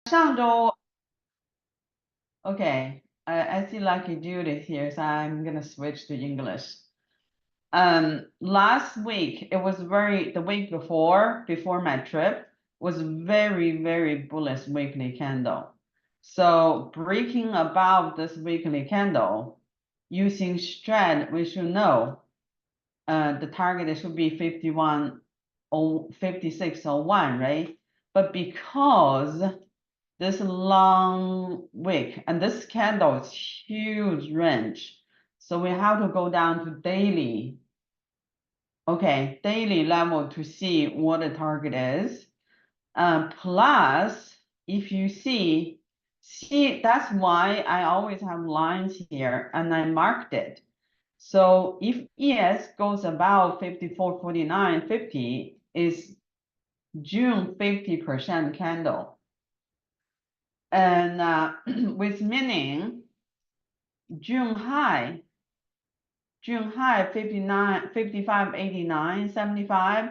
上周 okay, I see Lucky Judith here, so I'm gonna switch to English. Last week it was the week before my trip was very bullish weekly candle. So breaking above this weekly candle using strat, we should know the target should be 5601, right? But because this long wick and this candle is huge range, so we have to go down to daily. Okay, daily level to see what the target is. Plus, if you see, that's why I always have lines here and I marked it. So if ES goes about 54.49, 50 is June 50% candle. And with meaning June high 59, 55, 89, 75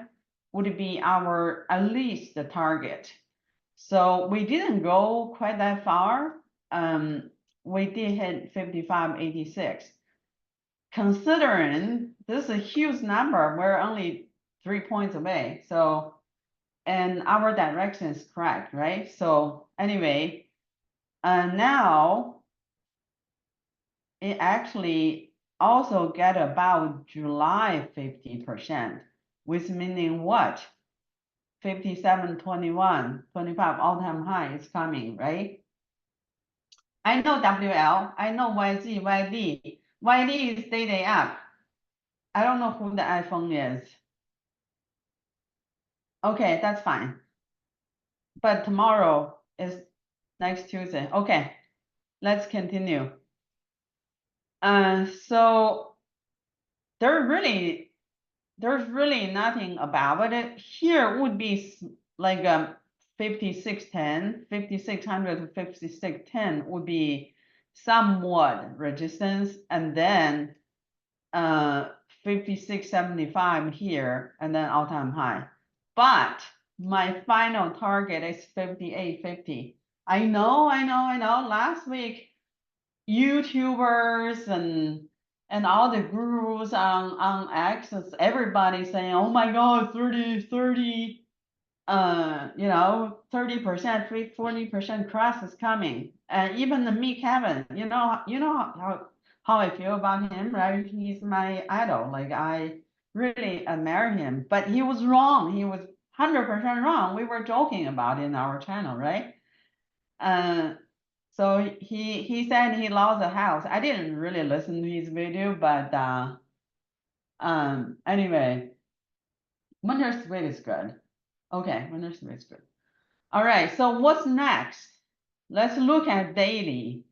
would be our at least the target. So we didn't go quite that far. We did hit 55, 86. Considering this is a huge number, we're only 3 points away. So, and our direction is correct, right? So anyway, now it actually also get about July 50%, which meaning what? 57, 21, 25 all-time high is coming, right? I know WL, I know YG, YD. YD is day up. I don't know who the iPhone is. Okay, that's fine. But tomorrow is next Tuesday. Okay, let's continue. So there's really nothing about it. Here would be like 5610, 5600 to 5610 would be somewhat resistance, and then 5675 here, and then all-time high. But my final target is 5850. I know. Last week, YouTubers and all the gurus on X, everybody saying, oh my God, 30, 30%, 40% cross is coming. And even the me, Kevin, you know how I feel about him, right? He's my idol. Like I really admire him, but he was wrong. He was 100% wrong. We were joking about it in our channel, right? So he said he lost a house. I didn't really listen to his video, but anyway, winter sweet is good. Okay, winter sweet is good. All right, so what's next? Let's look at daily.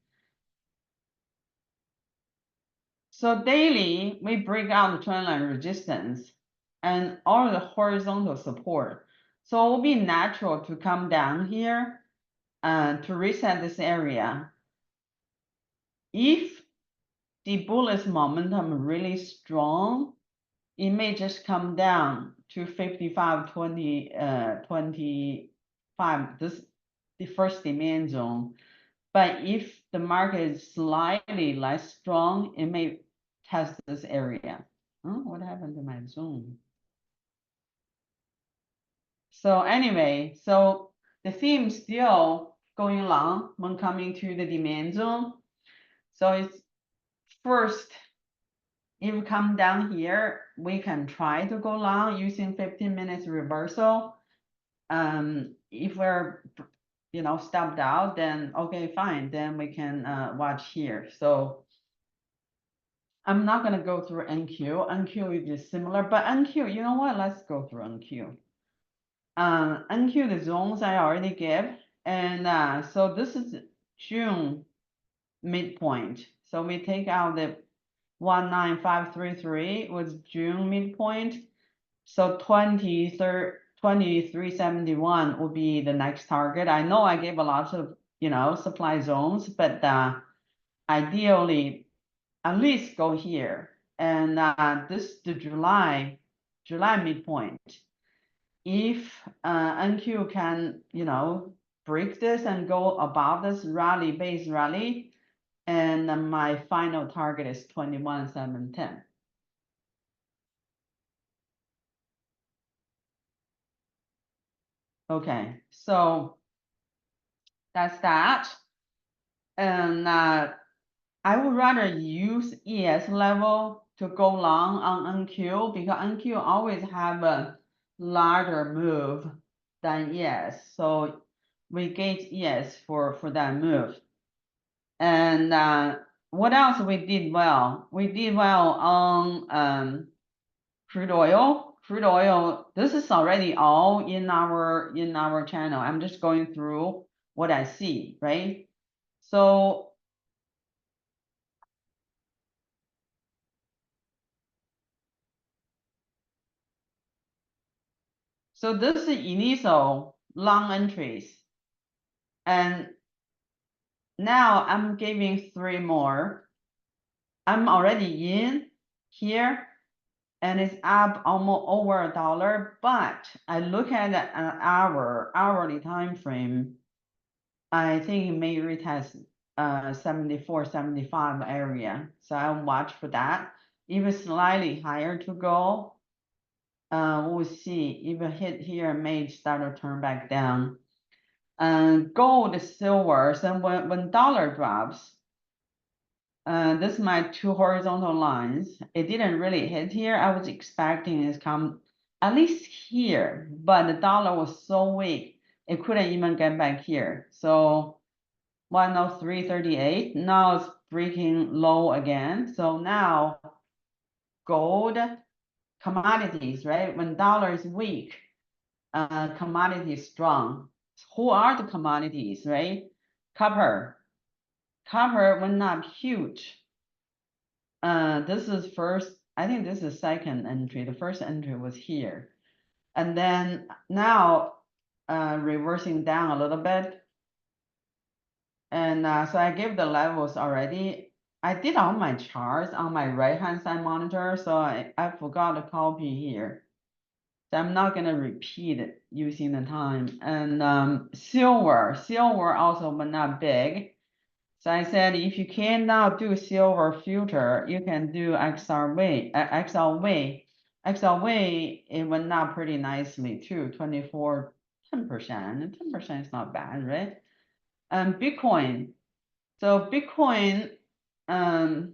So daily, we break out the trend line resistance and all the horizontal support. So it will be natural to come down here to reset this area. If the bullish momentum really strong, it may just come down to 55, 20, 25, this the first demand zone. But if the market is slightly less strong, it may test this area. Oh, what happened to my Zoom? So anyway, so the theme still going along when coming to the demand zone. So it's first, if we come down here, we can try to go long using 15 minutes reversal. If we're stopped out, then okay, fine, then we can watch here. So I'm not gonna go through NQ. NQ is similar, but NQ, you know what? Let's go through NQ. NQ, the zones I already give, and so this is June midpoint. So we take out the 19533 was June midpoint. So 2371 will be the next target. I know I gave a lot of supply zones, but ideally at least go here. And this the July midpoint. If NQ can break this and go above this rally, base rally, and my final target is 21,710. Okay, so that's that. And I would rather use ES level to go long on NQ because NQ always have a larger move than ES. So we gauge ES for that move. And what else we did well? We did well on crude oil. Crude oil, this is already all in our channel. I'm just going through what I see, right? So this is initial long entries. And now I'm giving 3 more. I'm already in here and it's up almost over $1, but I look at an hourly time frame. I think it may retest 74, 75 area. So I'll watch for that. Even slightly higher to go. We'll see if it hit here, may start to turn back down. Gold, silver, so when dollar drops, this is my 2 horizontal lines. It didn't really hit here. I was expecting it to come at least here, but the dollar was so weak, it couldn't even get back here. So 103.38, now it's breaking low again. So now gold, commodities, right? When dollar is weak, commodity is strong. Who are the commodities, right? Copper went up huge. This is first, I think this is second entry. The first entry was here. And then now reversing down a little bit. And so I gave the levels already. I did all my charts on my right-hand side monitor, so I forgot to copy here. So I'm not gonna repeat it using the time. And silver also went up big. So I said, if you cannot do silver future, you can do XLV. XLV, it went up pretty nicely too, 24, 10%. 10% is not bad, right? And Bitcoin. So Bitcoin, I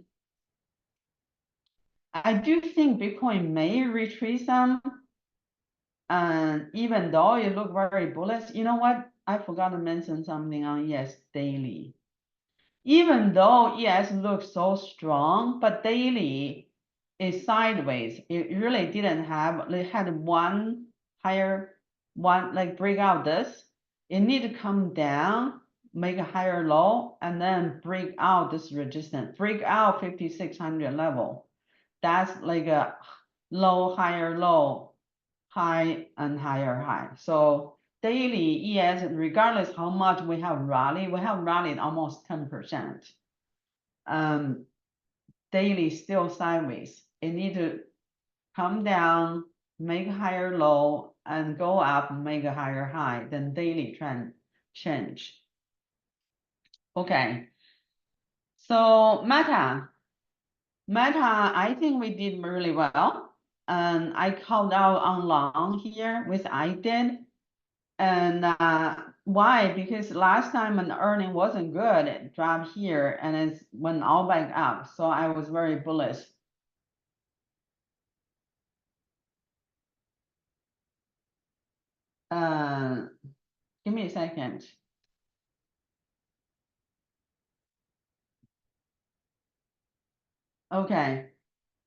do think Bitcoin may retreat some. And even though it looked very bullish, you know what? I forgot to mention something on ES daily. Even though ES looks so strong, but daily is sideways. It really didn't have, it had one higher, one like break out this. It need to come down, make a higher low, and then break out this resistance, break out 5,600 level. That's like a low, higher low, high and higher high. So daily ES, regardless how much we have rallied almost 10%. Daily still sideways. It need to come down, make a higher low, and go up, make a higher high. Then daily trend change. Okay. So Meta, I think we did really well. And I called out on long here with I did. And why? Because last time when the earning wasn't good, it dropped here and it went all back up. So I was very bullish. Give me a second. Okay,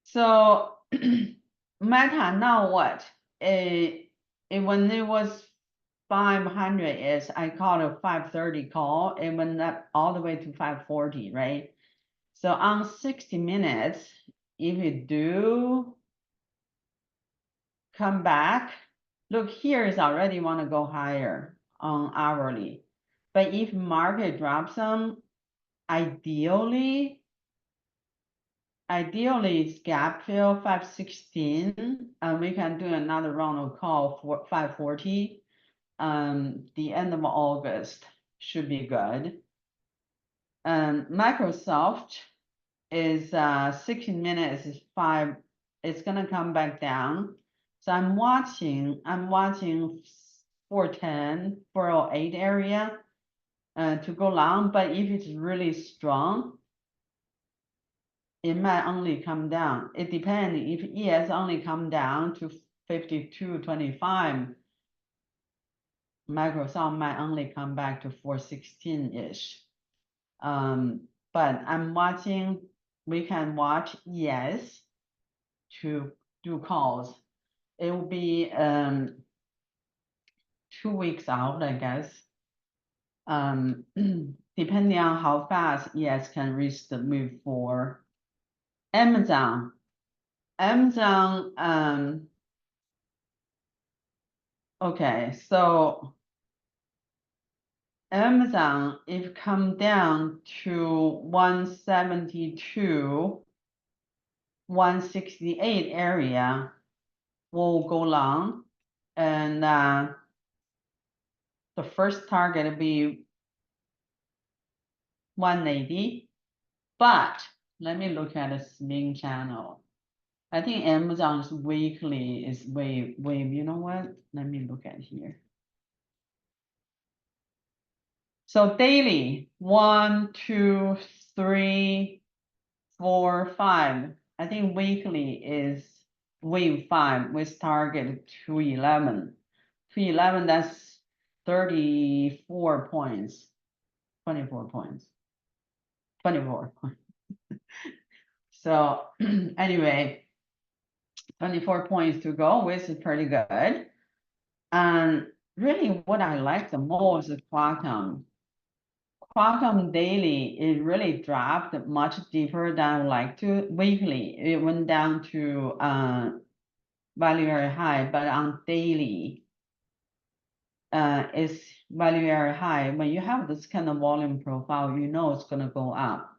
so Meta now what? When it was 500 is I called a 530 call. It went up all the way to 540, right? So on 60 minutes, if you do come back, look here is already want to go higher on hourly. But if market drops some, ideally it's gap fill 516, and we can do another round of call for 540. the end of August should be good. Microsoft is 16 minutes is 5. It's gonna come back down. So I'm watching 410, 408 area to go long, but if it's really strong, it might only come down. It depends. If ES only come down to 52.25, Microsoft might only come back to 416-ish. But I'm watching, we can watch ES to do calls. It will be 2 weeks out, I guess. Depending on how fast ES can reach the move for Amazon. Okay, so Amazon, if come down to 172, 168 area, will go long, and the first target will be 180. But let me look at the swing channel. I think Amazon's weekly is wave. You know what? Let me look at here. So daily, 1, 2, 3, 4, 5. I think weekly is wave 5 with target 211. 211, that's 34 points. 24 points. 24 points. So anyway, 24 points to go, which is pretty good. And really what I like the most is Qualcomm. Qualcomm daily, it really dropped much deeper than I would like to. Weekly, it went down to value very high, but on daily, it's value very high. When you have this kind of volume profile, you know it's gonna go up.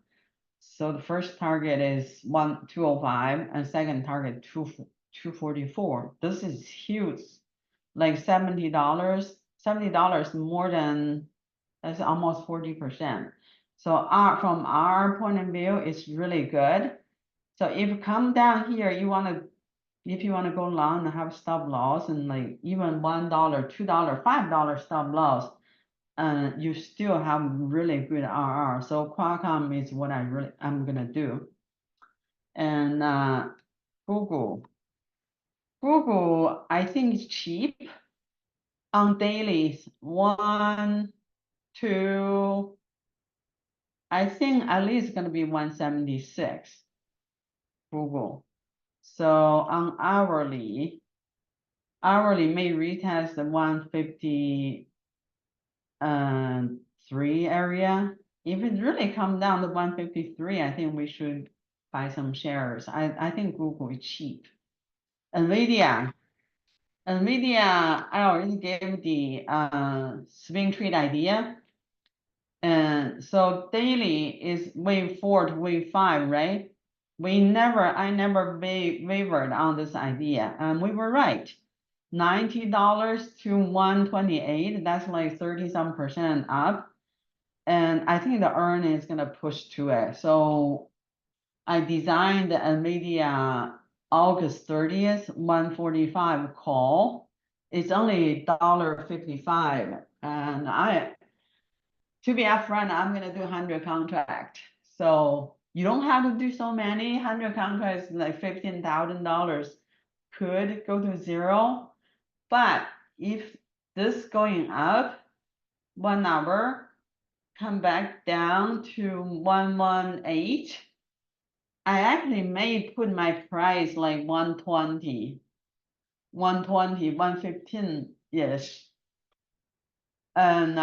So the first target is 205 and second target 244. This is huge, like $70. $70 more than, that's almost 40%. So from our point of view, it's really good. So if you come down here, if you want to go long and have stop loss and like even $1, $2, $5 stop loss, you still have really good RR. So Qualcomm is what I'm gonna do. And Google, I think it's cheap on dailies. 1, 2, I think at least gonna be 176. Google. So on hourly may retest the 153 area. If it really come down to 153, I think we should buy some shares. I think Google is cheap. NVIDIA, I already gave the swing trade idea. And so daily is wave 4 to wave 5, right? I never wavered on this idea, and we were right. $90 to 128, that's like 30-some% up. And I think the earning is gonna push to it. So I designed the NVIDIA August 30th, 145 call. It's only $1.55. And to be upfront, I'm gonna do 100 contract. So you don't have to do so many. 100 contracts, like $15,000 could go to zero. But if this going up 1 hour, come back down to 118, I actually may put my price like 120, 115-ish. And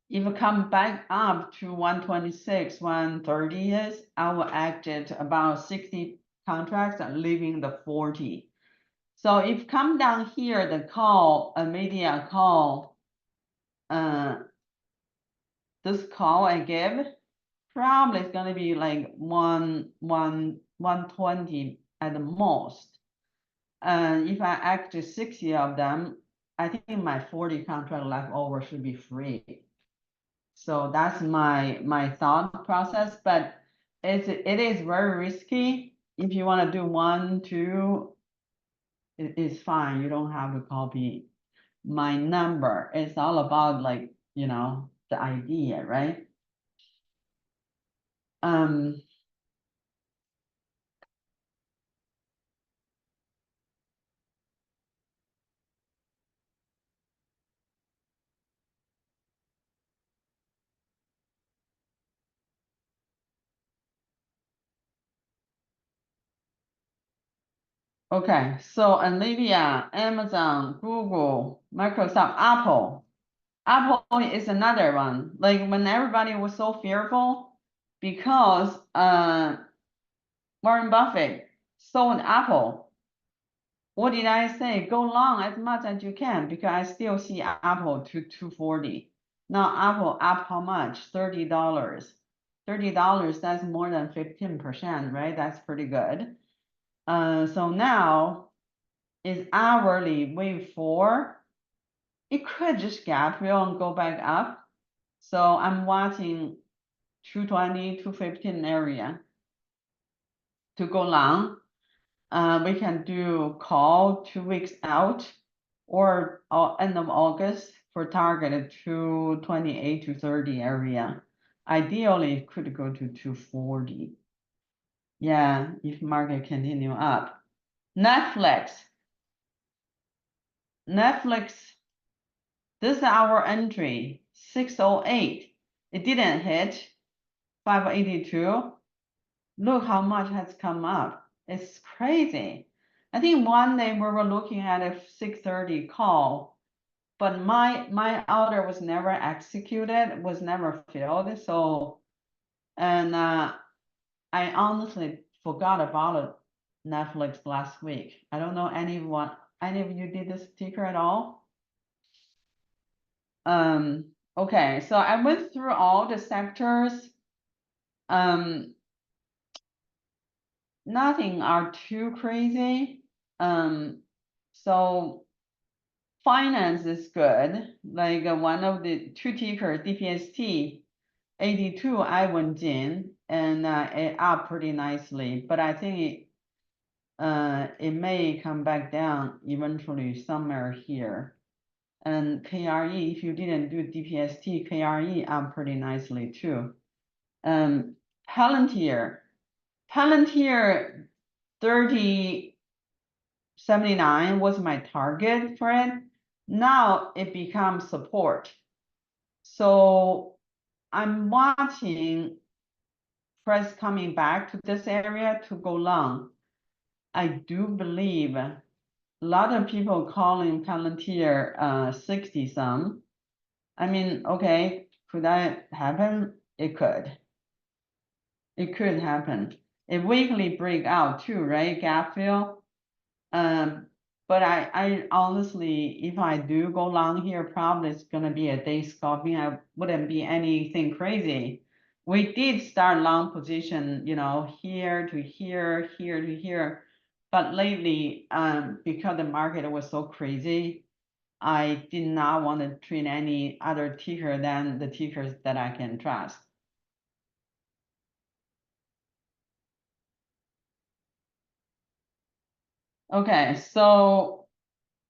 if it come back up to 126, 130, I will exit about 60 contracts and leaving the 40. So if come down here, the call, NVIDIA call, this call I give, probably is gonna be like 120 at the most. And if I exit 60 of them, I think my 40 contract left over should be free. So that's my thought process, but it is very risky. If you want to do 1, 2, it is fine. You don't have to copy my number. It's all about like, the idea, right? Okay, so Nvidia, Amazon, Google, Microsoft, Apple. Apple is another one. Like when everybody was so fearful because Warren Buffett sold Apple. What did I say? Go long as much as you can because I still see Apple to 240. Now Apple up how much? $30. $30, that's more than 15%, right? That's pretty good. So now is hourly wave 4. It could just gap fill and go back up. So I'm watching 220, 215 area to go long. We can do call 2 weeks out or end of August for target 228 to 30 area. Ideally, it could go to 240. Yeah, if market continue up. Netflix. This is our entry, 608. It didn't hit 582. Look how much has come up. It's crazy. I think one day we were looking at a 630 call, but my order was never executed, was never filled. So, and I honestly forgot about it, Netflix last week. I don't know any of you did this ticker at all? Okay, so I went through all the sectors. Nothing are too crazy. So finance is good. Like one of the 2 tickers, DPST 82, I went in and it up pretty nicely, but I think it may come back down eventually somewhere here. And KRE, if you didn't do DPST, KRE up pretty nicely too. Palantir 3079 was my target for it. Now it becomes support. So I'm watching price coming back to this area to go long. I do believe a lot of people calling Palantir 60 some. I mean, okay, could that happen? It could. It could happen. A weekly breakout too, right? Gap fill. But I honestly, if I do go long here, probably it's gonna be a day scalping. I wouldn't be anything crazy. We did start long position, here to here, here to here. But lately, because the market was so crazy, I did not want to treat any other ticker than the tickers that I can trust. Okay, so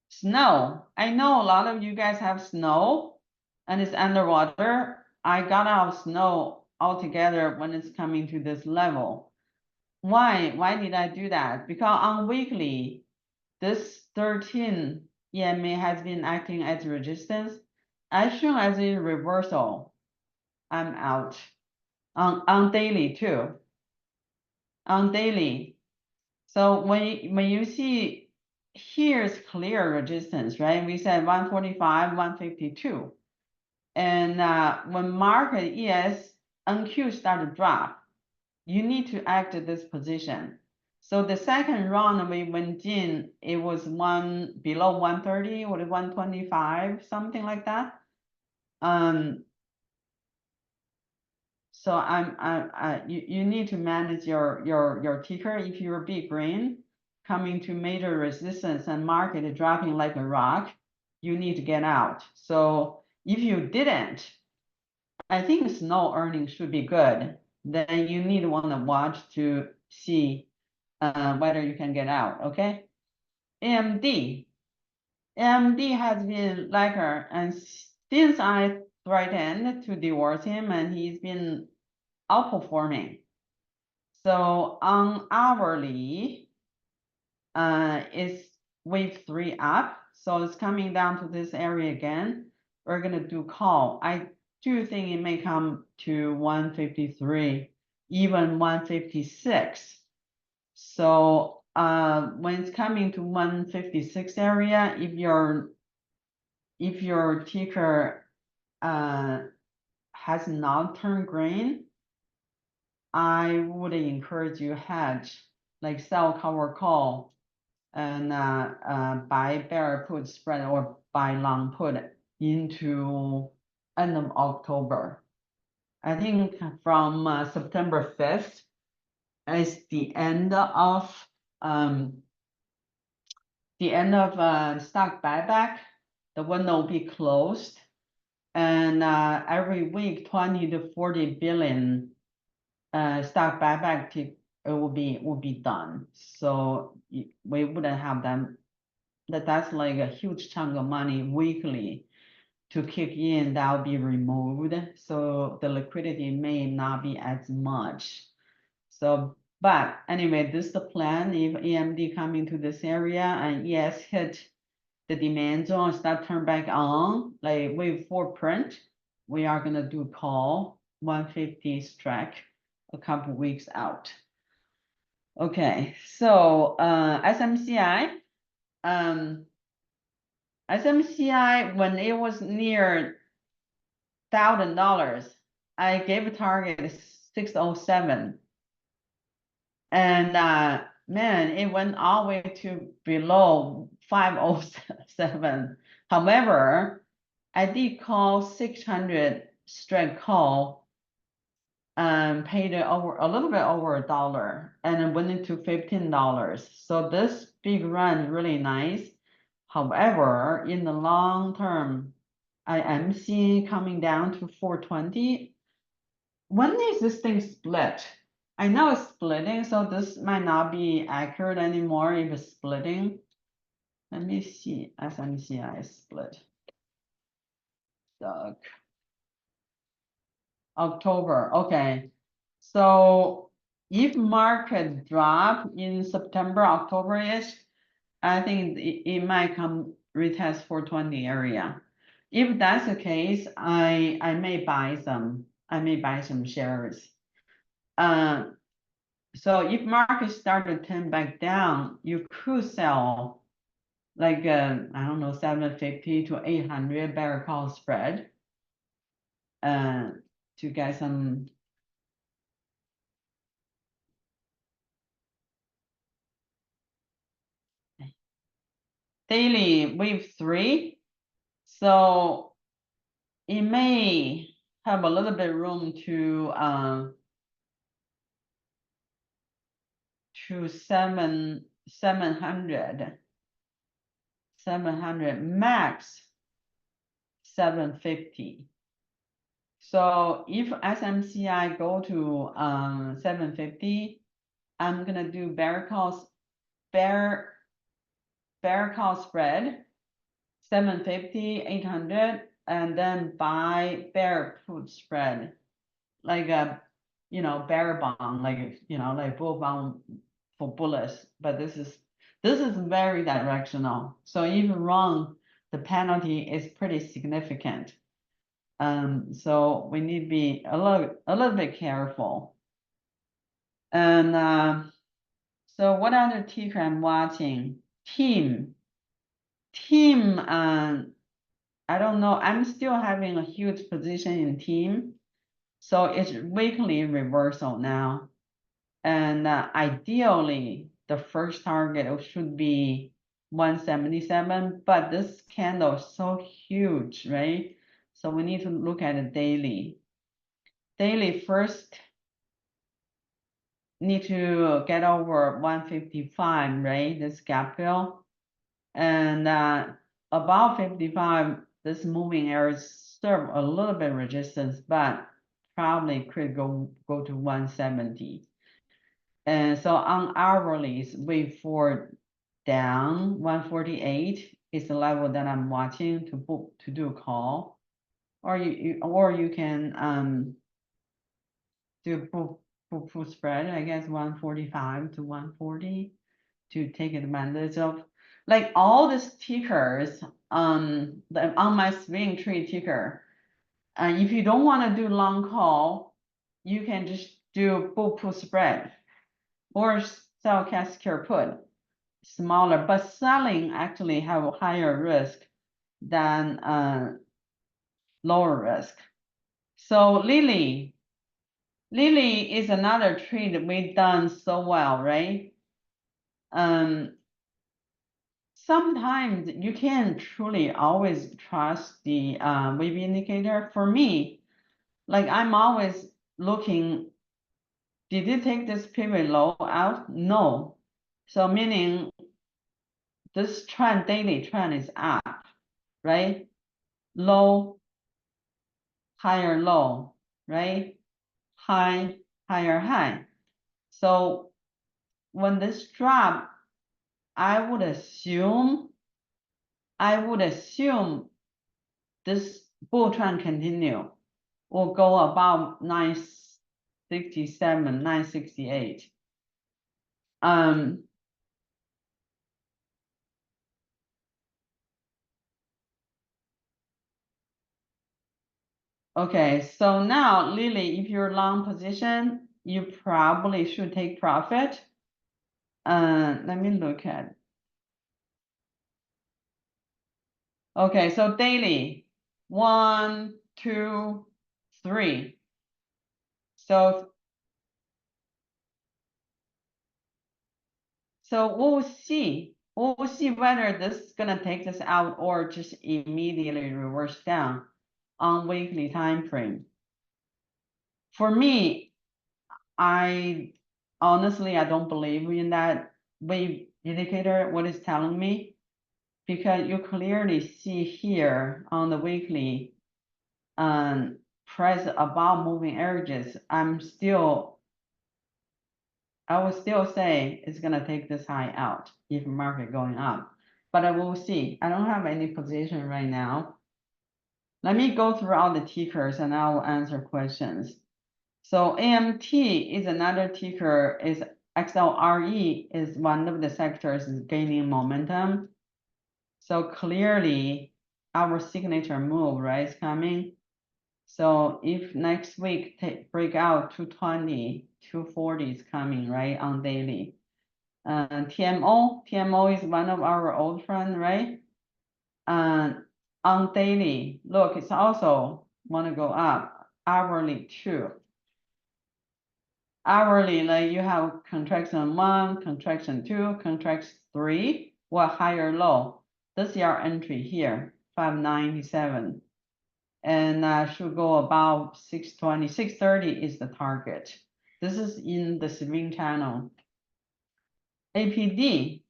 snow. I know a lot of you guys have snow and it's underwater. I got out of snow altogether when it's coming to this level. Why? Why did I do that? Because on weekly, this 13 EMA has been acting as resistance. As soon as a reversal, I'm out. On daily too. On daily. So when you see here's clear resistance, right? We said 145, 152. And when market ES NQ start to drop, you need to act this position. So the second round we went in, it was below 130 or 125, something like that. So you need to manage your ticker. If you're big green coming to major resistance and market dropping like a rock, you need to get out. So if you didn't, I think snow earnings should be good. Then you need to want to watch to see whether you can get out. Okay. AMD has been lagger, and since I threatened to divorce him, and he's been outperforming. So on hourly, it's wave 3 up. So it's coming down to this area again. We're gonna do call. I do think it may come to 153, even 156. So when it's coming to 156 area, if your ticker has not turned green, I would encourage you hedge, like sell cover call and buy bear put spread or buy long put into end of October. I think from September 5th is the end of stock buyback. The window will be closed, and every week 20 to 40 billion stock buyback will be done. So we wouldn't have them. That's like a huge chunk of money weekly to kick in. That will be removed. So the liquidity may not be as much. So, but anyway, this is the plan. If AMD come into this area and ES hit the demand zone, start turn back on, like wave 4 print, we are gonna do call 150 strike a couple weeks out. Okay, so SMCI, when it was near $1,000, I gave a target 607. And man, it went all the way to below 507. However, I did call 600 straight call, paid a little bit over $1, and it went into $15. So this big run really nice. However, in the long term, I am seeing coming down to 420. When is this thing split? I know it's splitting, so this might not be accurate anymore if it's splitting. Let me see, SMCI split. Stock. October, okay. So if market drop in September, October-ish, I think it might come retest 420 area. If that's the case, I may buy some shares. So if market started to turn back down, you could sell like I don't know, 750 to 800 bear call spread to get some daily wave 3. So it may have a little bit room to 700 max 750. So if SMCI go to 750, I'm gonna do bear call spread 750, 800, and then buy bear put spread like a bear bond, like like bull bond for bullets. But this is very directional. So even wrong, the penalty is pretty significant. So we need to be a little bit careful. And so what other ticker I'm watching? Team, I don't know. I'm still having a huge position in team. So it's weekly reversal now. And ideally, the first target should be 177, but this candle is so huge, right? So we need to look at it daily. Daily first need to get over 155, right? This gap fill. And about 55, this moving area serve a little bit resistance, but probably could go to 170. And so on hourlies, wait for down 148 is the level that I'm watching to book to do a call, or you can do put spread, I guess 145 to 140 to take advantage of like all these tickers on my swing trade ticker. If you don't want to do long call, you can just do bull put spread or sell cash secure put, smaller, but selling actually have a higher risk than lower risk. So Lily is another trade we've done so well, right? Sometimes you can't truly always trust the wave indicator. For me, like I'm always looking, did it take this pivot low out? No. So meaning this trend, daily trend is up, right? Low, higher low, right? High, higher high. So when this drop, I would assume this bull trend continue will go about 967, 968. Okay, so now Lily, if you're long position, you probably should take profit. Let me look at. Okay, so daily, 1, 2, 3. So we'll see. We'll see whether this is gonna take this out or just immediately reverse down on weekly time frame. For me, I honestly, I don't believe in that wave indicator, what it's telling me, because you clearly see here on the weekly price above moving averages. I would still say it's gonna take this high out if market going up, but I will see. I don't have any position right now. Let me go through all the tickers and I will answer questions. So AMT is another ticker, is XLRE is one of the sectors is gaining momentum. So clearly our signature move, right, is coming. So if next week break out 220, 240 is coming, right, on daily. TMO is one of our old friend, right? On daily, look, it's also want to go up, hourly too. Hourly, like you have contraction 1, contraction 2, contraction 3, or higher low. This is our entry here, 597. And should go about 620, 630 is the target. This is in the swing channel. APD,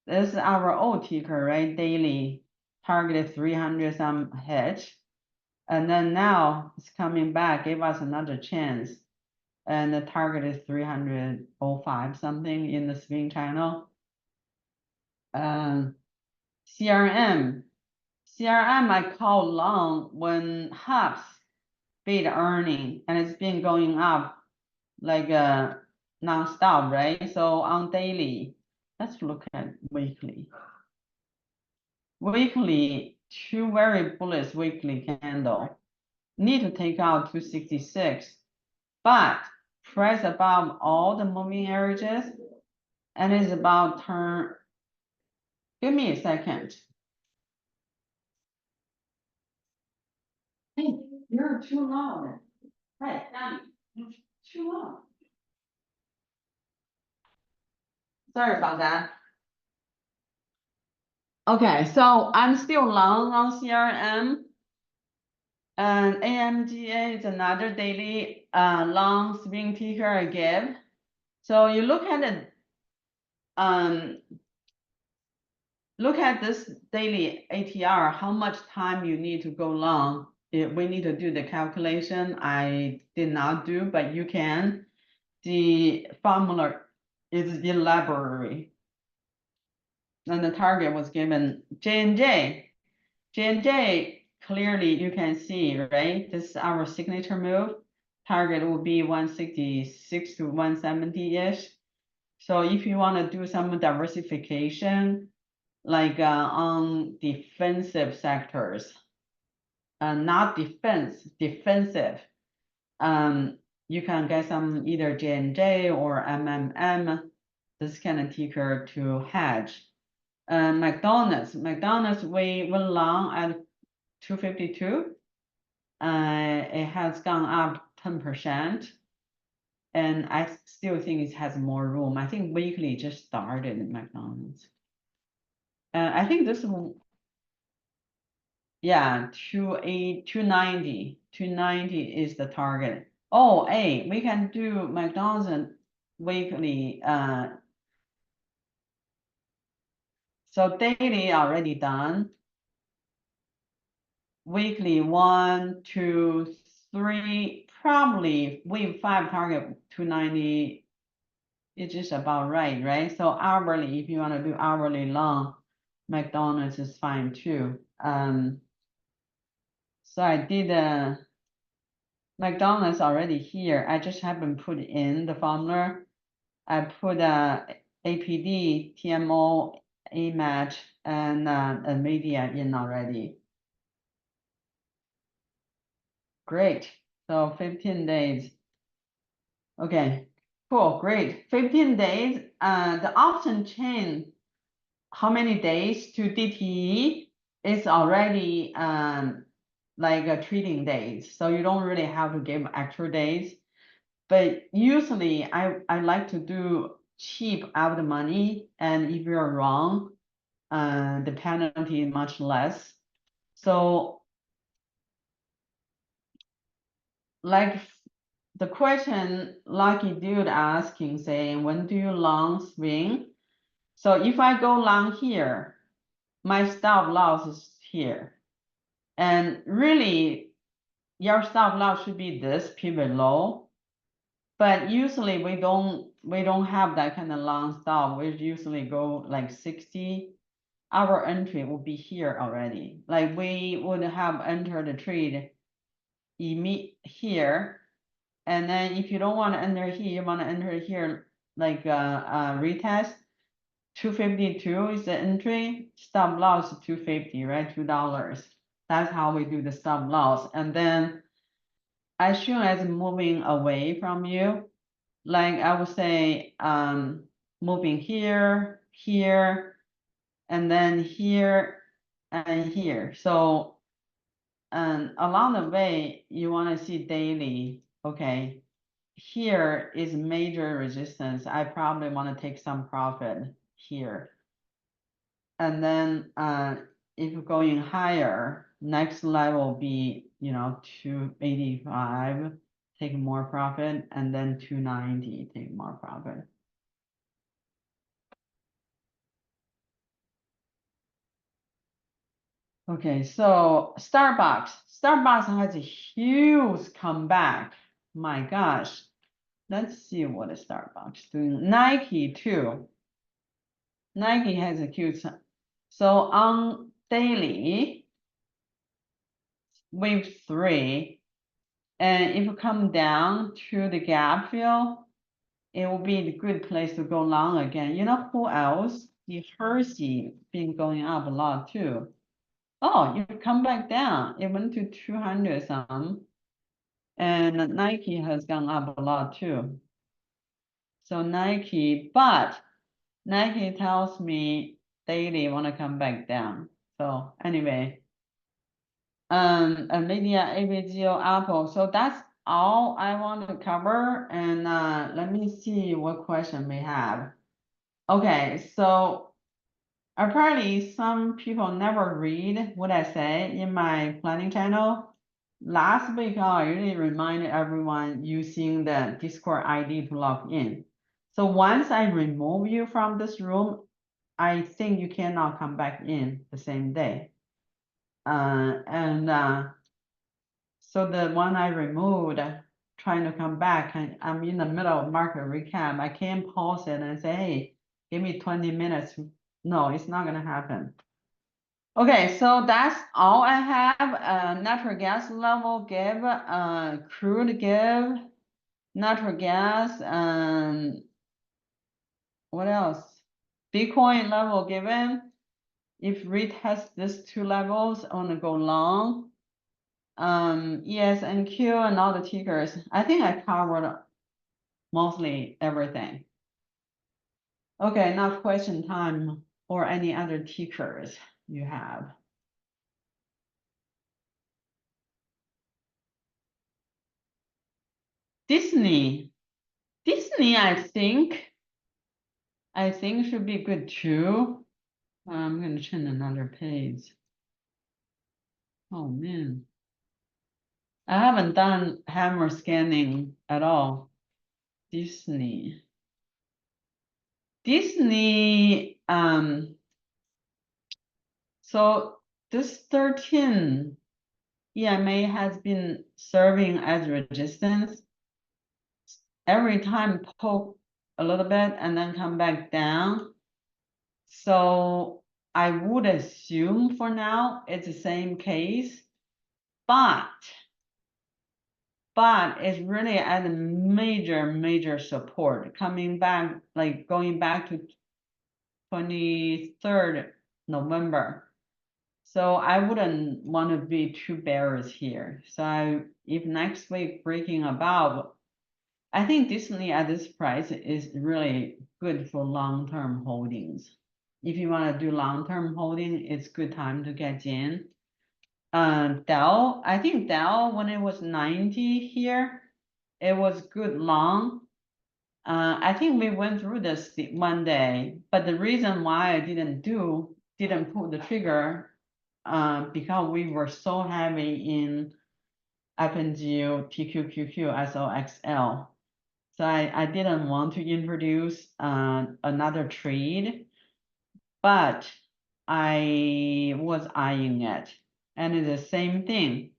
this is our old ticker, right? Daily target 300 some hedge. And then now it's coming back, give us another chance. And the target is 305 something in the swing channel. CRM I call long when HUBs beat earning, and it's been going up like non-stop, right? So on daily, let's look at weekly. Weekly, two very bullish weekly candle. Need to take out 266, but price above all the moving averages, and it's about turn. Give me a second. Hey, you're too loud. Hey, Danny, you're too loud. Sorry about that. Okay, so I'm still long on CRM. And AMGA is another daily long swing ticker I give. So you look at it, look at this daily ATR, how much time you need to go long. We need to do the calculation. I did not do, but you can. The formula is in library. And the target was given J&J. J&J, clearly you can see, right? This is our signature move. Target will be 166 to 170-ish. So if you want to do some diversification, like on defensive sectors, not defensive, you can get some either J&J or MMM, this kind of ticker to hedge. McDonald's we went long at 252. It has gone up 10%. And I still think it has more room. I think weekly just started at McDonald's. I think this one, yeah, 290 is the target. Oh, hey, we can do McDonald's and weekly. So daily already done. Weekly 1, 2, 3, probably wave 5 target 290. It's just about right? So hourly, if you want to do hourly long, McDonald's is fine too. So I did McDonald's already here. I just haven't put in the formula. I put APD, TMO, AMAT, and NVIDIA in already. Great. So 15 days. Okay, cool, great. 15 days. The option chain, how many days to DTE is already like a trading days. So you don't really have to give actual days. But usually I like to do cheap out of money. And if you're wrong, the penalty is much less. So like the question Lucky Dude asking, saying, when do you long swing? So if I go long here, my stop loss is here. And really, your stop loss should be this pivot low. But usually we don't have that kind of long stop. We usually go like 60. Our entry will be here already. Like we would have entered the trade here. And then if you don't want to enter here, you want to enter here like retest. 252 is the entry. Stop loss 250, right? $2. That's how we do the stop loss. And then as soon as moving away from you, like I would say, moving here, here, and then here and here. So along the way, you want to see daily, okay, here is major resistance. I probably want to take some profit here. And then if you're going higher, next level will be, 285, take more profit, and then 290, take more profit. Okay, so Starbucks has a huge comeback. My gosh. Let's see what is Starbucks doing. Nike too. Nike has a huge. So on daily, wave 3, and if you come down to the gap fill, it will be a good place to go long again. You know who else? The Hershey been going up a lot too. Oh, you come back down. It went to 200 some. And Nike has gone up a lot too. So Nike, but Nike tells me daily want to come back down. So anyway, NVIDIA, AVGO, Apple. So that's all I want to cover. And let me see what question we have. Okay, so apparently some people never read what I say in my planning channel. Last week, I already reminded everyone using the Discord ID to log in. So once I remove you from this room, I think you cannot come back in the same day. So the one I removed, trying to come back, I'm in the middle of market recap. I can't pause it and say, hey, give me 20 minutes. No, it's not gonna happen. Okay, so that's all I have. Natural gas level give, crude give, natural gas, what else? Bitcoin level given. If retest these two levels, I wanna go long. ESNQ and all the tickers. I think I covered mostly everything. Okay, now question time or any other tickers you have. Disney, I think should be good too. I'm gonna change another page. Oh man. I haven't done hammer scanning at all. Disney, so this 13 EMA has been serving as resistance. Every time poke a little bit and then come back down. So I would assume for now it's the same case, but it's really at a major support coming back, like going back to 23rd November. So I wouldn't want to be too bearish here. So if next week breaking above, I think Disney at this price is really good for long-term holdings. If you want to do long-term holding, it's good time to get in. Dell, I think Dell, when it was 90 here, it was good long. I think we went through this one day, but the reason why I didn't pull the trigger, because we were so heavy in FNGO, TQQQ, SOXL. So I didn't want to introduce another trade, but I was eyeing it, and it's the same thing.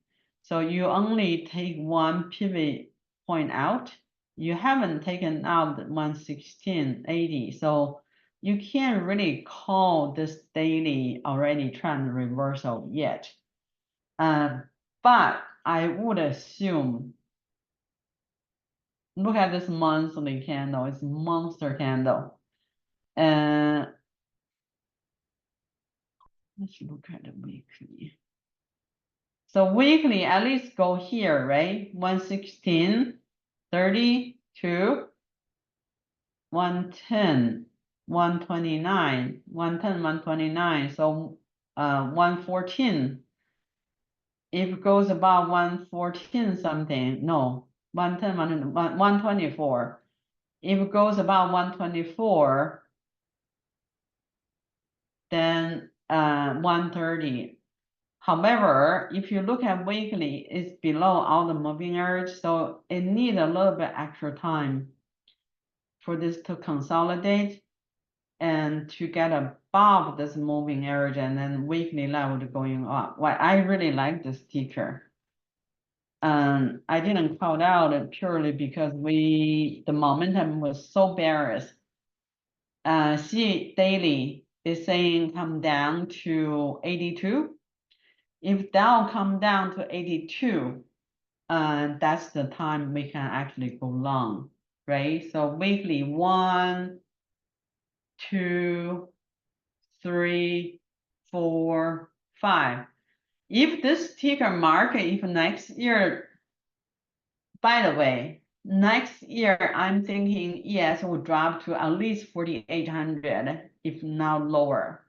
So you only take one pivot point out. You haven't taken out 116.80, so you can't really call this daily already trend reversal yet. But I would assume, look at this monthly candle, it's a monster candle. And let's look at the weekly. So weekly, at least go here, right? 116, 32, 110, 129, 110, 129. So 114. If it goes above 114 something, no, 110, 124. If it goes above 124, then 130. However, if you look at weekly, it's below all the moving average, so it needs a little bit extra time for this to consolidate and to get above this moving average and then weekly level going up. Well, I really like this ticker. I didn't call it out purely because the momentum was so bearish. See daily is saying come down to 82. If Dow come down to 82, that's the time we can actually go long, right? So weekly 1, 2, 3, 4, 5. If this ticker market, if next year, by the way, next year I'm thinking ES will drop to at least 4,800, if not lower.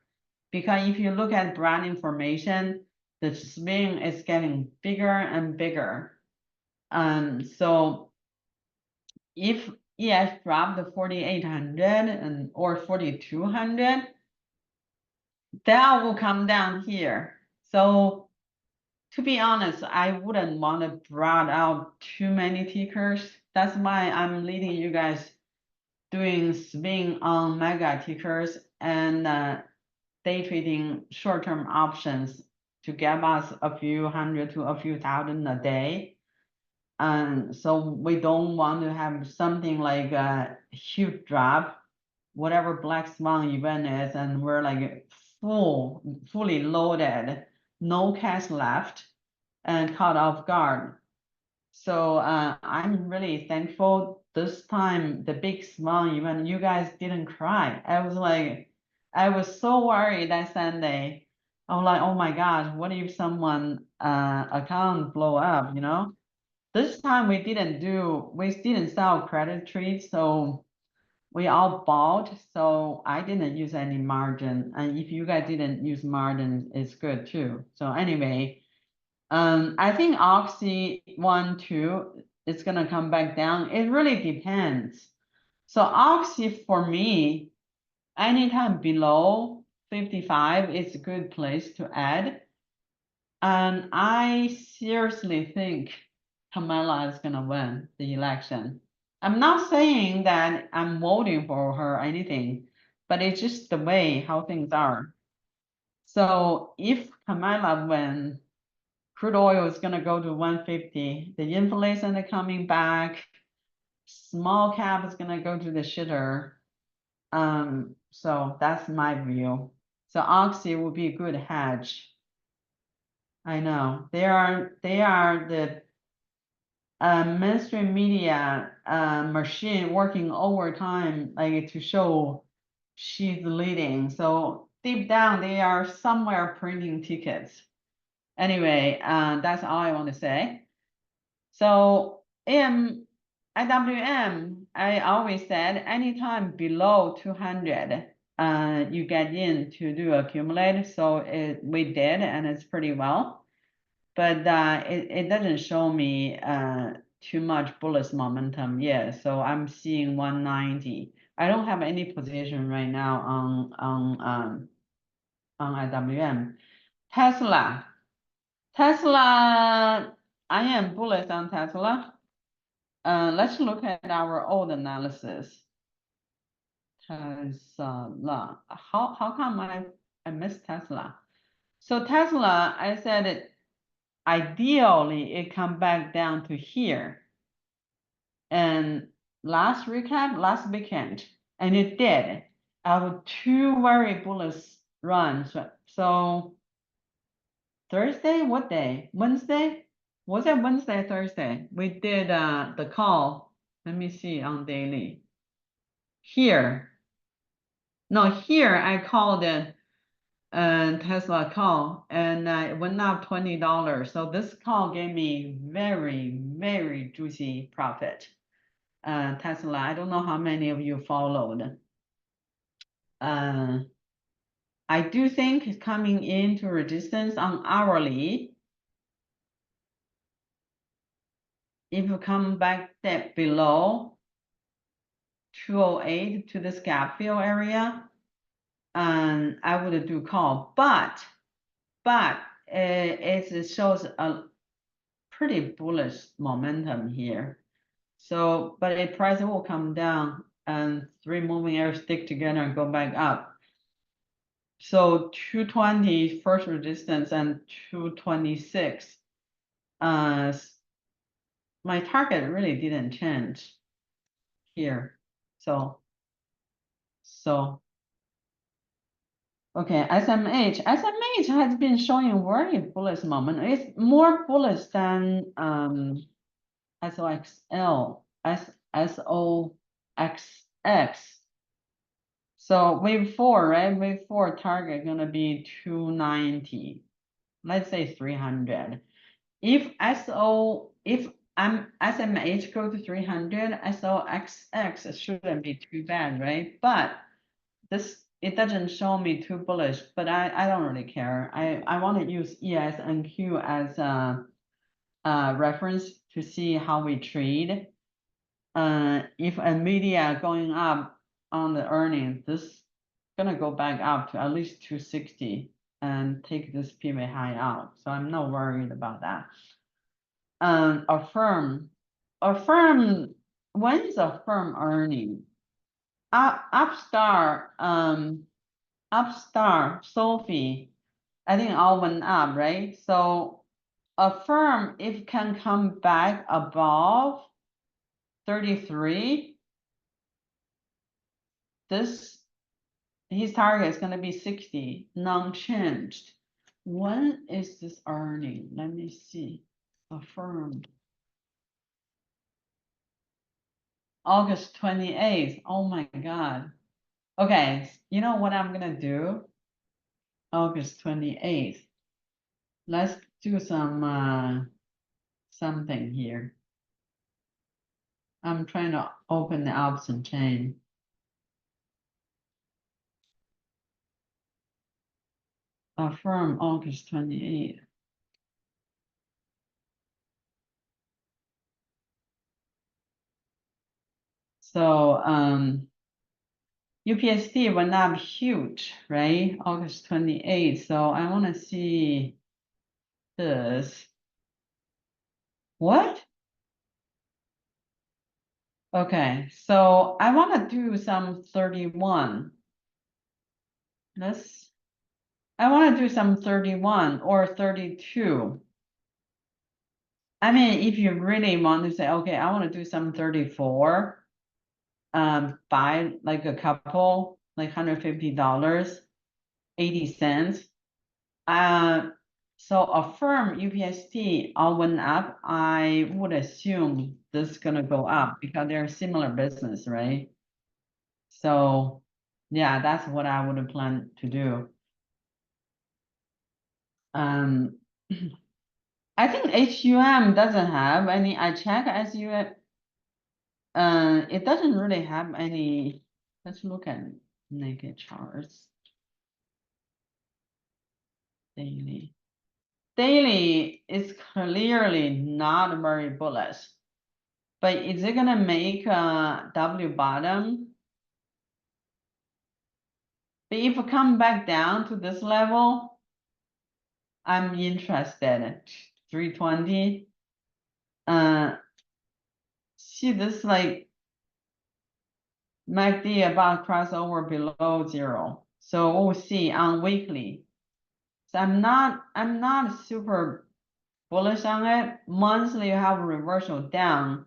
Because if you look at broad information, the swing is getting bigger and bigger. So if ES dropped to 4,800 or 4,200, that will come down here. So to be honest, I wouldn't want to broad out too many tickers. That's why I'm leading you guys doing swing on mega tickers and day trading short-term options to give us a few hundred to a few thousand a day. And so we don't want to have something like a huge drop, whatever black swan event is, and we're like fully loaded, no cash left, and caught off guard. So I'm really thankful this time, the big swan event, you guys didn't cry. I was so worried that Sunday. I was like, oh my gosh, what if someone account blow up, you know? This time we didn't sell credit trades, so we all bought, so I didn't use any margin. And if you guys didn't use margin, it's good too. So anyway, I think Oxy 1, 2, it's gonna come back down. It really depends. So Oxy for me, anytime below 55 is a good place to add. And I seriously think Kamala is gonna win the election. I'm not saying that I'm voting for her or anything, but it's just the way how things are. So if Kamala wins, crude oil is gonna go to 150. The inflation is coming back. Small cap is gonna go to the shitter. So that's my view. So Oxy will be a good hedge. I know they are the mainstream media machine working overtime like to show she's leading. So deep down they are somewhere printing tickets. Anyway, that's all I want to say. So IWM, I always said anytime below 200, you get in to do accumulate. So we did, and it's pretty well. But it doesn't show me too much bullish momentum yet. So I'm seeing 190. I don't have any position right now on IWM. Tesla. Tesla, I am bullish on Tesla. Let's look at our old analysis. Tesla. How come I missed Tesla? So Tesla, I said it ideally it come back down to here. And last weekend, and it did. I have two very bullish runs. So Thursday, what day? Wednesday? Was it Wednesday, Thursday? We did the call. Let me see on daily. Here. No, here I called it Tesla call and it went up $20. So this call gave me very, very juicy profit. Tesla, I don't know how many of you followed. I do think it's coming into resistance on hourly. If you come back that below 208 to this gap fill area, and I would do call, but it shows a pretty bullish momentum here. So, but the price will come down and three moving areas stick together and go back up. So 220 first resistance and 226. My target really didn't change here. So okay, SMH. SMH has been showing very bullish moment. It's more bullish than SOXL, SOXX. So wave 4, right? Wave 4 target gonna be 290. Let's say 300. If SMH go to 300, SOXX shouldn't be too bad, right? But it doesn't show me too bullish, but I don't really care. I want to use ES and Q as a reference to see how we trade. If Nvidia going up on the earnings, this gonna go back up to at least 260 and take this pivot high out. So I'm not worried about that. Affirm, when is Affirm earning? Upstart, Sophie, I think all went up, right? So Affirm, if can come back above 33, his target is gonna be 60, non-changed. When is this earning? Let me see. Affirm. August 28th. Oh my God. Okay, you know what I'm gonna do? August 28th. Let's do some something here. I'm trying to open the option chain. Affirm August 28th. So UPSD went up huge, right? August 28th. So I want to see this. What? Okay, so I want to do some 31. I want to do some 31 or 32. I mean, if you really want to say, okay, I want to do some 34, buy like a couple, like $150, 80 cents. So Affirm UPST all went up. I would assume this is gonna go up because they're similar business, right? So yeah, that's what I would plan to do. Um, I think HUM doesn't have any. I check SUM. It doesn't really have any. Let's look at naked charts. Daily. Daily is clearly not very bullish. But is it gonna make a W bottom? But if it come back down to this level, I'm interested. 320. See this like MACD about crossover below 0. So we'll see on weekly. So I'm not super bullish on it. Monthly you have a reversal down.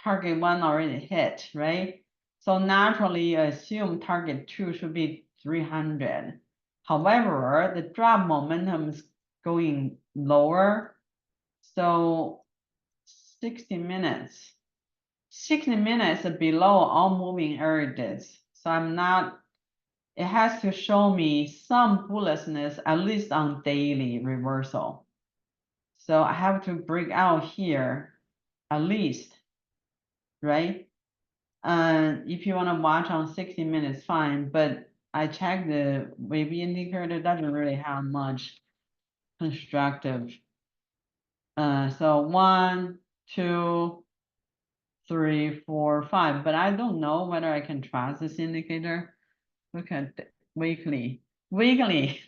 Target 1 already hit, right? So naturally assume target 2 should be 300. However, the drop momentum is going lower. So 60 minutes. 60 minutes below all moving averages. So it has to show me some bullishness, at least on daily reversal. So I have to break out here, at least, right? If you want to watch on 60 minutes, fine. But I checked the wave indicator, it doesn't really have much constructive. So 1, 2, 3, 4, 5. But I don't know whether I can trust this indicator. Look at weekly. Weekly.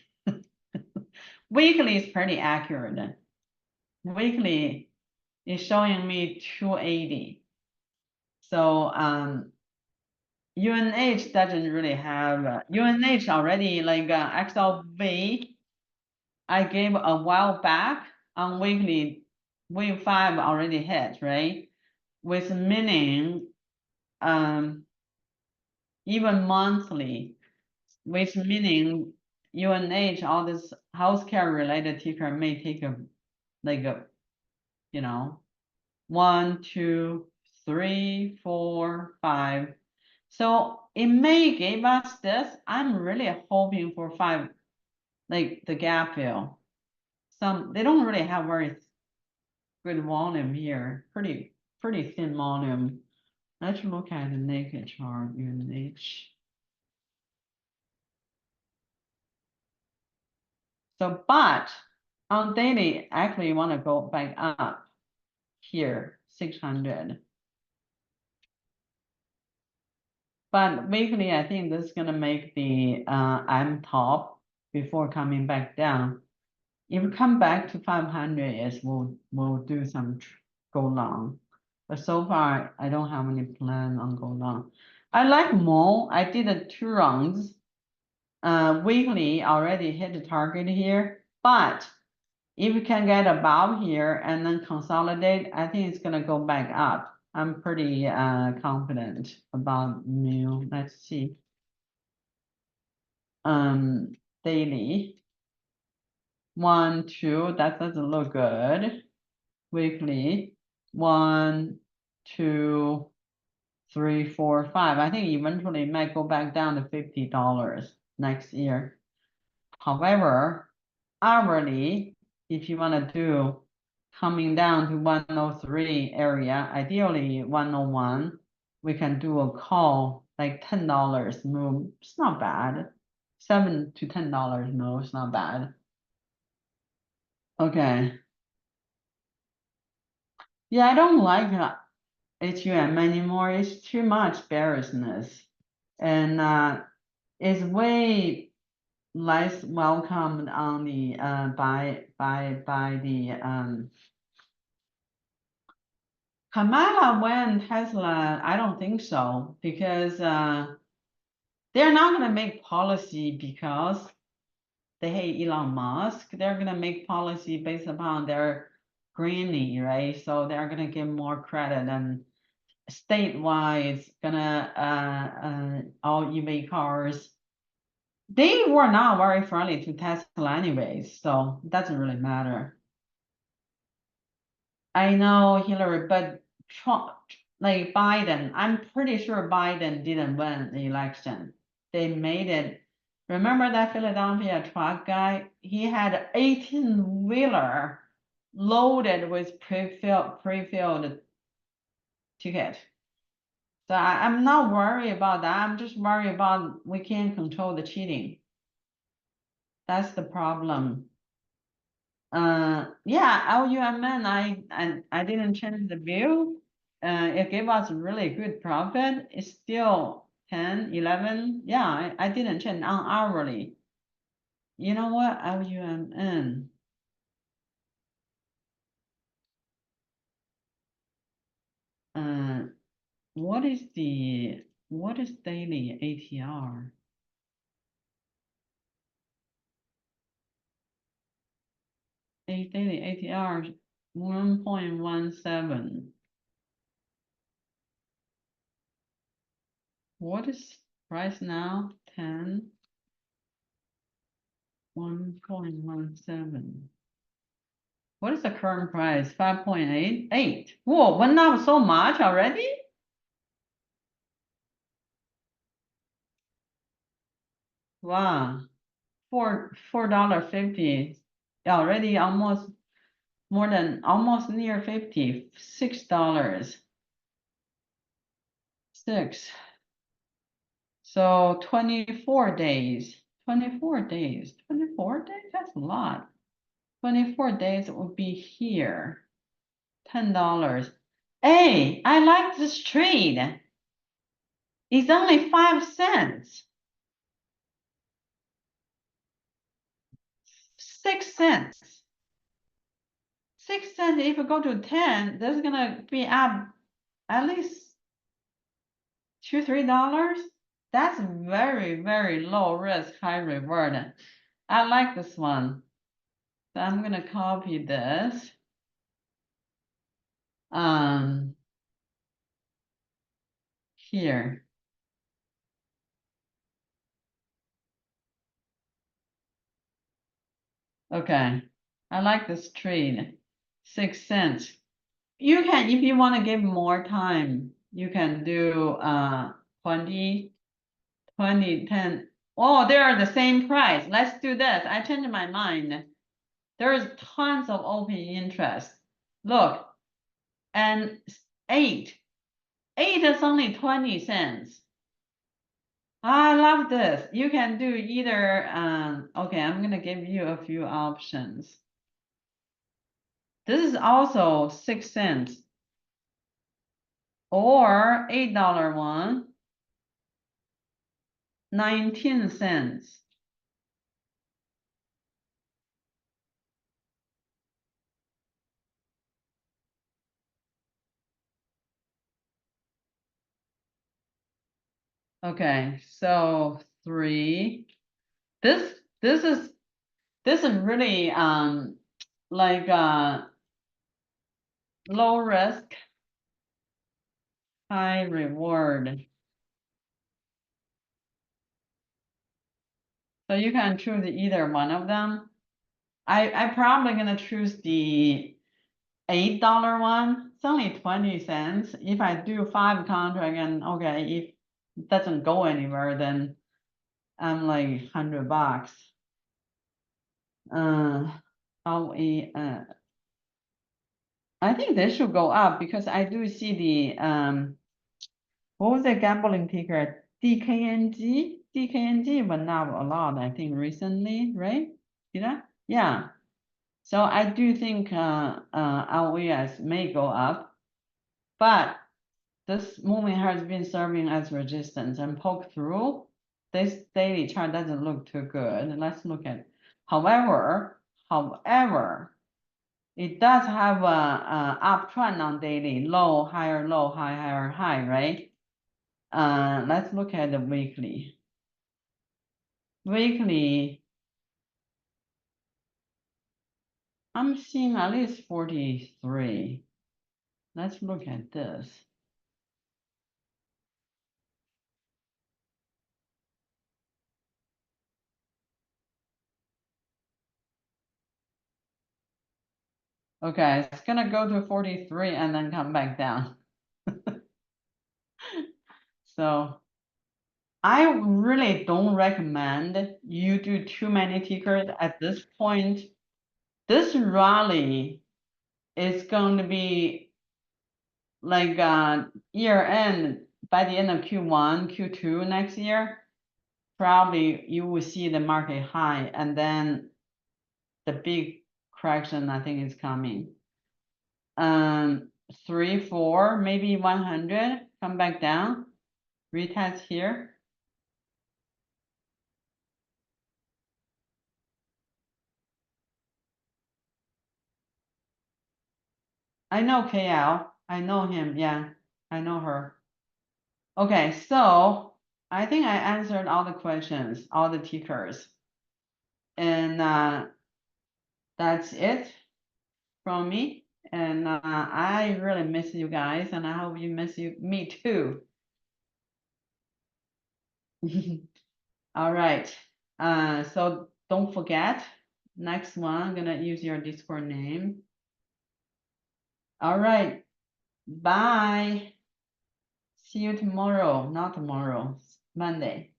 Weekly is pretty accurate. Weekly is showing me 280. So UNH doesn't really have UNH already like XLV. I gave a while back on weekly wave 5 already hit, right? With meaning even monthly, which meaning UNH, all this healthcare related ticker may take a like a, you know, 1, 2, 3, 4, 5. So it may give us this. I'm really hoping for 5, like the gap fill. They don't really have very good volume here. Pretty thin volume. Let's look at the naked chart UNH. So, but on daily, actually you want to go back up here, 600. But weekly, I think this is gonna make the M top before coming back down. If we come back to 500, yes, we'll do some go long. But so far, I don't have any plan on go long. I like more. I did 2 rounds. Weekly already hit the target here, but if you can get above here and then consolidate, I think it's gonna go back up. I'm pretty confident about mu. Let's see. Daily. 1, 2, that doesn't look good. Weekly. 1, 2, 3, 4, 5. I think eventually it might go back down to $50 next year. However, hourly, if you want to do coming down to 103 area, ideally 101, we can do a call like $10 move. It's not bad. $7 to $10 move, it's not bad. Okay. Yeah, I don't like HUM anymore. It's too much bearishness. And it's way less welcomed on the by the Kamala went Tesla. I don't think so because they're not gonna make policy because they hate Elon Musk. They're gonna make policy based upon their greenie, right? So they're gonna give more credit and statewide gonna all EV cars. They were not very friendly to Tesla anyways, so it doesn't really matter. I know Hillary, but Trump, like Biden, I'm pretty sure Biden didn't win the election. They made it. Remember that Philadelphia truck guy? He had an 18-wheeler loaded with pre-filled ticket. So I'm not worried about that. I'm just worried about we can't control the cheating. That's the problem. Yeah, LUMN, I didn't change the view. It gave us really good profit. It's still 10, 11. Yeah, I didn't change on hourly. You know what? LUMN. What is daily ATR? Daily ATR 1.17. What is price now? 10, 1.17. What is the current price? 5.88. Whoa, went up so much already? Wow. $4.50. Already almost almost near 50. $6. 6. So 24 days. 24 days. 24 days? That's a lot. 24 days would be here. $10. Hey, I like this trade. It's only 5 cents. 6 cents. 6 cents, if you go to 10, that's gonna be up at least $2, $3. That's very, very low risk, high reward. I like this one. So I'm gonna copy this. Here. Okay. I like this trade. 6 cents. You can, if you want to give more time, you can do 20, 20, 10. Oh, they are the same price. Let's do this. I changed my mind. There's tons of open interest. Look, and 8. 8 is only 20 cents. I love this. You can do either, okay, I'm gonna give you a few options. This is also 6 cents or $8 one, 19 cents. Okay, so 3. This is really like low risk, high reward. So you can choose either one of them. I probably gonna choose the $8 one. It's only 20 cents. If I do 5 contract and okay, if it doesn't go anywhere, then I'm like $100. How we I think they should go up because I do see the what was the gambling ticker? DKNG? DKNG went up a lot, I think, recently, right? Did I? Yeah. So I do think LVS may go up, but this movement has been serving as resistance and poke through. This daily chart doesn't look too good. Let's look at, however, it does have a uptrend on daily, low, higher, higher, high, right? Let's look at the weekly. Weekly, I'm seeing at least 43. Let's look at this. Okay, it's gonna go to 43 and then come back down. So I really don't recommend you do too many tickers at this point. This rally is going to be like year end by the end of Q1, Q2 next year. Probably you will see the market high and then the big correction I think is coming. 3, 4, maybe 100, come back down, retest here. I know KL, I know him, yeah, I know her. Okay, so I think I answered all the questions, all the tickers. And that's it from me. And I really miss you guys, and I hope you miss me too. All right. So don't forget, next one, I'm gonna use your Discord name. All right. Bye. See you tomorrow. Not tomorrow, Monday.